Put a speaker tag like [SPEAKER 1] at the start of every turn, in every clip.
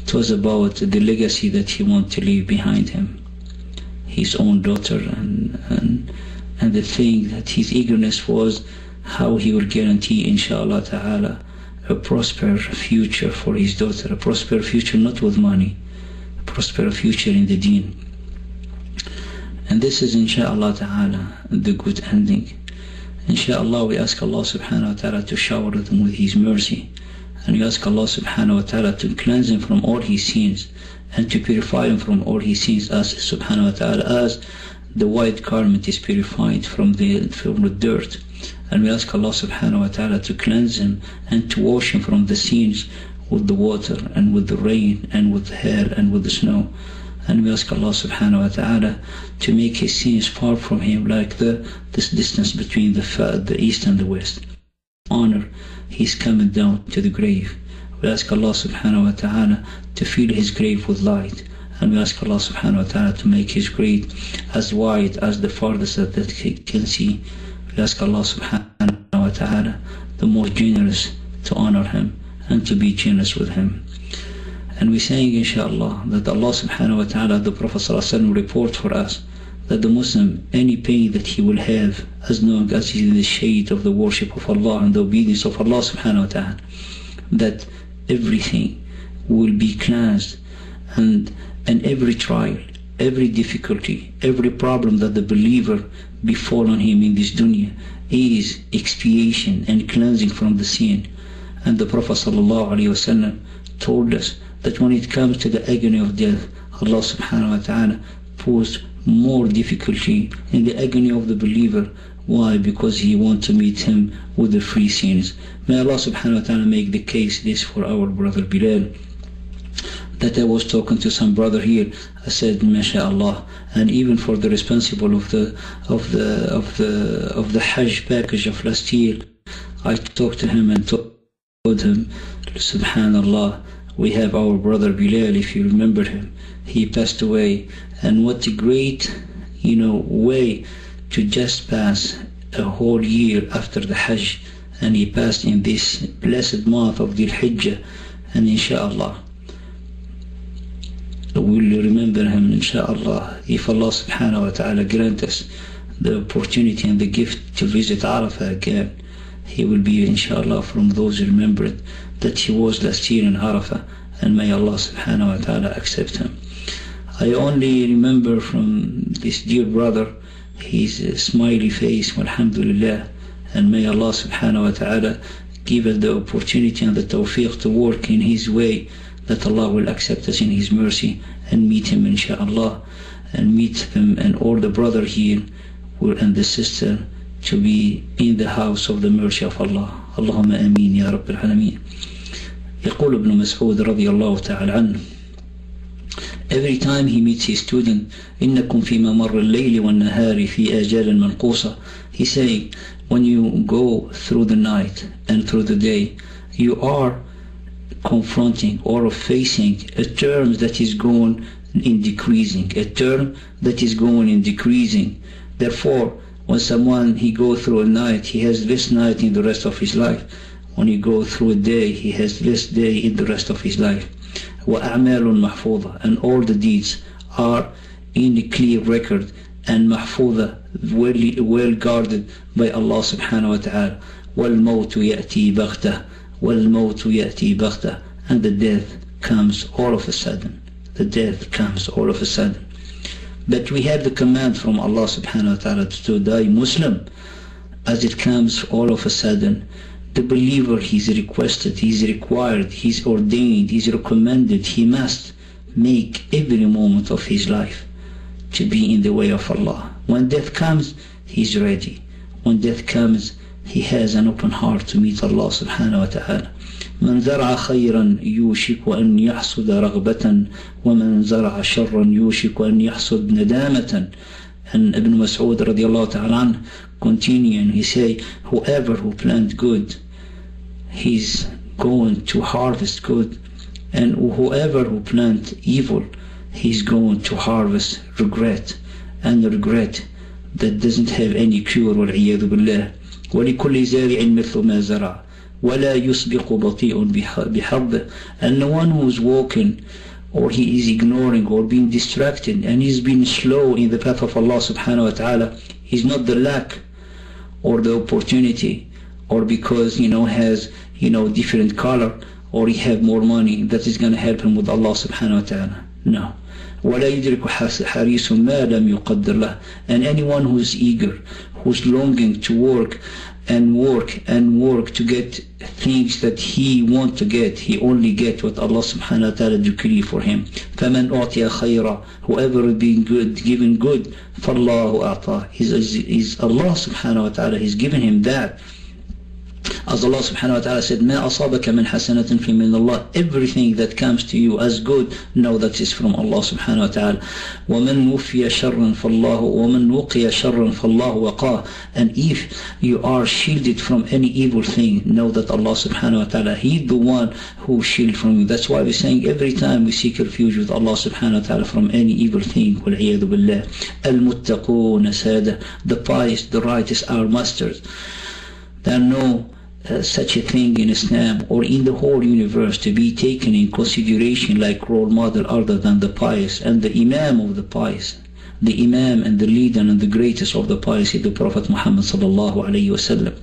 [SPEAKER 1] It was about the legacy that he wanted to leave behind him, his own daughter, and the thing that his eagerness was how he will guarantee, inshallah ta'ala, a prosperous future for his daughter, a prosperous future not with money, a prosperous future in the deen. And this is, inshallah ta'ala, the good ending. Inshallah, we ask Allah subhanahu wa ta'ala to shower them with His mercy, and we ask Allah subhanahu wa ta'ala to cleanse him from all his sins and to purify him from all his sins, as subhanahu wa ta'ala, as the white garment is purified from the dirt. And we ask Allah subhanahu wa ta'ala to cleanse him and to wash him from the sins with the water and with the rain and with the hail and with the snow. And we ask Allah subhanahu wa ta'ala to make his sins far from him, like this distance between the east and the west. Honor his coming down to the grave. We ask Allah subhanahu wa ta'ala to fill his grave with light. And we ask Allah subhanahu wa ta'ala to make his grave as wide as the farthest that he can see. We ask Allah subhanahu wa ta'ala, the most generous, to honor him and to be generous with him. And we're saying, inshallah, that Allah subhanahu wa ta'ala, the Prophet sallallahu alaihi wasallam, report for us that the Muslim, any pain that he will have, as long as he is in the shade of the worship of Allah and the obedience of Allah subhanahu wa ta'ala, that everything will be cleansed, and every trial, every difficulty, every problem that the believer befall on him in this dunya is expiation and cleansing from the sin. And the Prophet sallallahu alaihi wasallam told us that when it comes to the agony of death, Allah subhanahu wa ta'ala puts more difficulty in the agony of the believer. Why? Because he wants to meet him with the free sins. May Allah subhanahu wa ta'ala make the case this for our brother Bilal. That I was talking to some brother here, I said, MashaAllah, and even for the responsible of the Hajj package of last year, I talked to him and told him, Subhanallah, we have our brother Bilal, if you remember him, he passed away, and what a great, way to just pass a whole year after the Hajj, and he passed in this blessed month of Dhul Hijjah, and inshallah we'll remember him, inshallah, if Allah subhanahu wa ta'ala grant us the opportunity and the gift to visit Arafah again. He will be, inshallah, from those remembered that he was last year in Arafah, and may Allah subhanahu wa ta'ala accept him. I only remember from this dear brother his smiley face, alhamdulillah, and may Allah subhanahu wa ta'ala give us the opportunity and the tawfiq to work in his way, that Allah will accept us in his mercy and meet him, inshallah, and meet him and all the brother here and the sister to be in the house of the mercy of Allah. Allahumma ameen ya Rabbil Alameen. يقول ابن مسعود رضي الله تعالى عنه, every time he meets his student, إنكم فيما مر الليل والنهار في آجال منقوصة, he's saying, when you go through the night and through the day, you are confronting or facing a term that is going in decreasing, a term that is going in decreasing. Therefore, when someone he go through a night, he has this night in the rest of his life. When he go through a day, he has this day in the rest of his life. وَأَعْمَالٌ مَحْفُوظَةٌ, and all the deeds are in a clear record and mahfuza, well guarded by Allah subhanahu wa ta'ala. وَالْمَوْتُ يَأْتِي بَغْتَةً, وَالْمَوْتُ يَأْتِي بَغْتَةً, and the death comes all of a sudden. The death comes all of a sudden. But we have the command from Allah subhanahu wa ta'ala to die Muslim. As it comes all of a sudden, the believer, he's requested, he's required, he's ordained, he's recommended, he must make every moment of his life to be in the way of Allah. When death comes, he's ready. When death comes, he has an open heart to meet Allah subhanahu wa ta'ala. من زرع خيرا يوشك أن يحصد رغبة ومن زرع شرا يوشك أن يحصد ندامة. And Ibn Mas'ud radiallahu ta'ala continuing, he say, whoever who plant good, he's going to harvest good, and whoever who plant evil, he's going to harvest regret, and regret that doesn't have any cure. والعياذ بالله. ولكل زارع مثل ما زرع وَلَا يُسْبِقُ بَطِيءٌ بِحَظِّهِ. And the one who is walking, or he is ignoring or being distracted, and he's been slow in the path of Allah subhanahu wa ta'ala, he's not the lack or the opportunity, or because has different color, or he have more money, that is going to help him with Allah subhanahu wa ta'ala. No. وَلَا يُدْرِكُ حَرِيصٌ مَا لَمْ يُقَدِّرْ لَهُ. And anyone who's eager, who's longing to work and work and work to get things that he want to get, he only get what Allah subhanahu wa ta'ala decree for him. فَمَنْ أُعْطِيَ خَيْرًا. Whoever is being good, given good, فَاللَّهُ أَعْطَى. Is Allah subhanahu wa ta'ala, He's given him that. As Allah subhanahu wa ta'ala said, مَا أَصَابَكَ مِنْ حَسَنَةٍ فَمِنَ اللَّهِ. Everything that comes to you as good, know that is from Allah subhanahu wa ta'ala. وَمَنْ وُفِيَ شَرًّا فَاللَّهُ وَمَنْ وُقِيَ شَرًّا فَاللَّهُ وَقَاهُ. And if you are shielded from any evil thing, know that Allah subhanahu wa ta'ala, He is the one who shield from you. That's why we're saying every time we seek refuge with Allah subhanahu wa ta'ala from any evil thing. وَالْعِيَاذُ بِاللَّهِ. الْمُتَّقُونَ سَادَةً. The pious, the righteous are masters. There are no such a thing in Islam or in the whole universe to be taken in consideration like role model other than the pious and the Imam of the pious. The Imam and the leader and the greatest of the pious is the Prophet Muhammad sallallahu alayhi wasallam.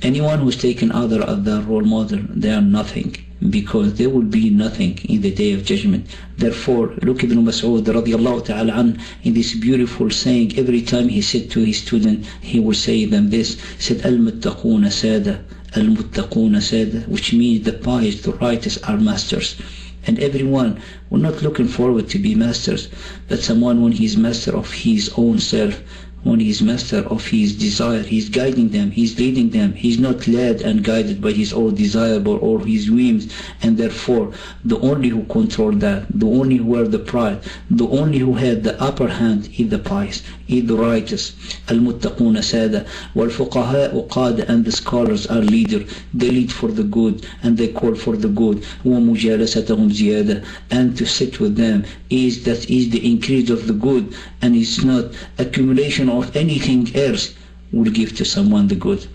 [SPEAKER 1] Anyone who's taken other as their role model, they are nothing, because there will be nothing in the day of judgment. Therefore, look Ibn Mas'ud radiallahu ta'ala an, in this beautiful saying, every time he said to his student, he will say them this, he said, Al-Muttaquna Sada, Al-Muttaquna Sada, which means the pious, the righteous are masters. And everyone, we're not looking forward to be masters, but someone when he's master of his own self, when he is master of his desire, he's guiding them, he's leading them, he's not led and guided by his own desire or his whims, and therefore the only who control that, the only who wear the pride, the only who had the upper hand is the pious, is the righteous. Al-Muttaquna Sada, wal-Fuqaha'u Qada, and the scholars are leader, they lead for the good and they call for the good. وَمُجَالَسَتَهُمْ زِيَادَةً, and to sit with them is the increase of the good, and it's not accumulation of anything else will give to someone the good.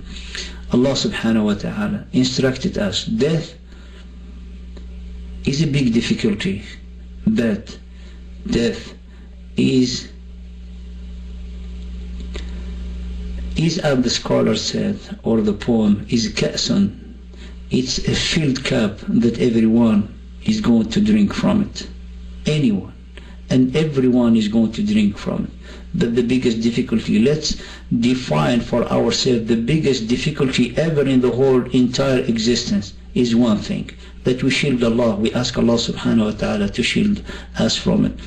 [SPEAKER 1] Allah subhanahu wa ta'ala instructed us, death is a big difficulty, but death is as the scholar said, or the poem, is ka'sun. It's a filled cup that everyone is going to drink from it. Anyone and everyone is going to drink from it. But the biggest difficulty, let's define for ourselves the biggest difficulty ever in the whole entire existence is one thing, that we shield Allah, we ask Allah subhanahu wa ta'ala to shield us from it.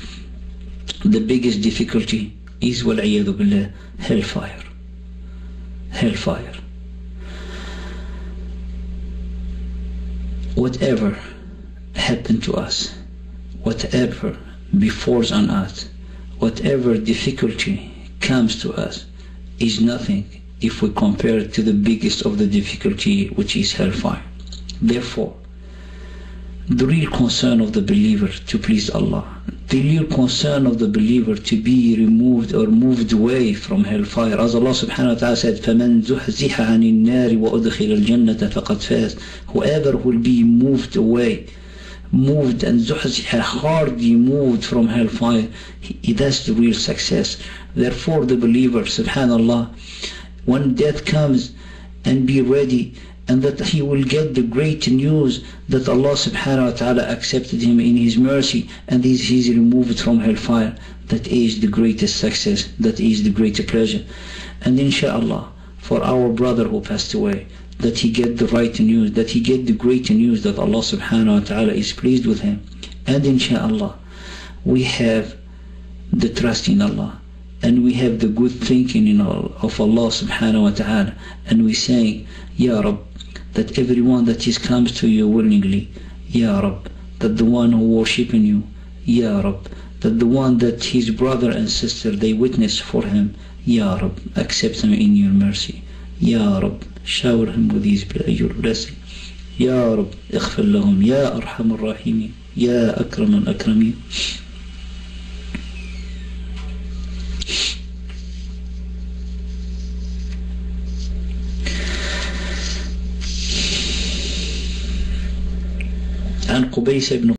[SPEAKER 1] The biggest difficulty is وَالْعِيَاذُ بِاللَّهِ hellfire. Hellfire. Whatever happened to us, whatever befalls on us, whatever difficulty comes to us is nothing if we compare it to the biggest of the difficulty, which is hellfire. Therefore, the real concern of the believer to please Allah, the real concern of the believer to be removed or moved away from hellfire, as Allah subhanahu wa ta'ala said, فَمَنْ زُحْزِحَ عَنِ النَّارِ وَأُدْخِلَ الْجَنَّةَ فَقَدْ فَازَ. Whoever will be moved away, moved and zuhziha, hardly moved from hellfire, that's the real success. Therefore the believer, subhanallah, when death comes, and be ready, and that he will get the great news that Allah subhanahu wa ta'ala accepted him in His mercy and he's removed from hellfire. That is the greatest success, that is the greatest pleasure. And inshallah, for our brother who passed away, that he get the right news, that he get the great news that Allah subhanahu wa ta'ala is pleased with him. And inshallah, we have the trust in Allah, and we have the good thinking of Allah subhanahu wa ta'ala, and we saying, Ya Rab, that everyone that comes to you willingly, Ya Rab, that the one who worshiping you, Ya Rab, that the one that his brother and sister they witness for him, Ya Rab, accept him in your mercy. Ya Rab, shower him with your blessing. Ya Rab, اغفر لهم Ya أرحم الراحمين Ya أكرم الأكرمين. عن قبيس بن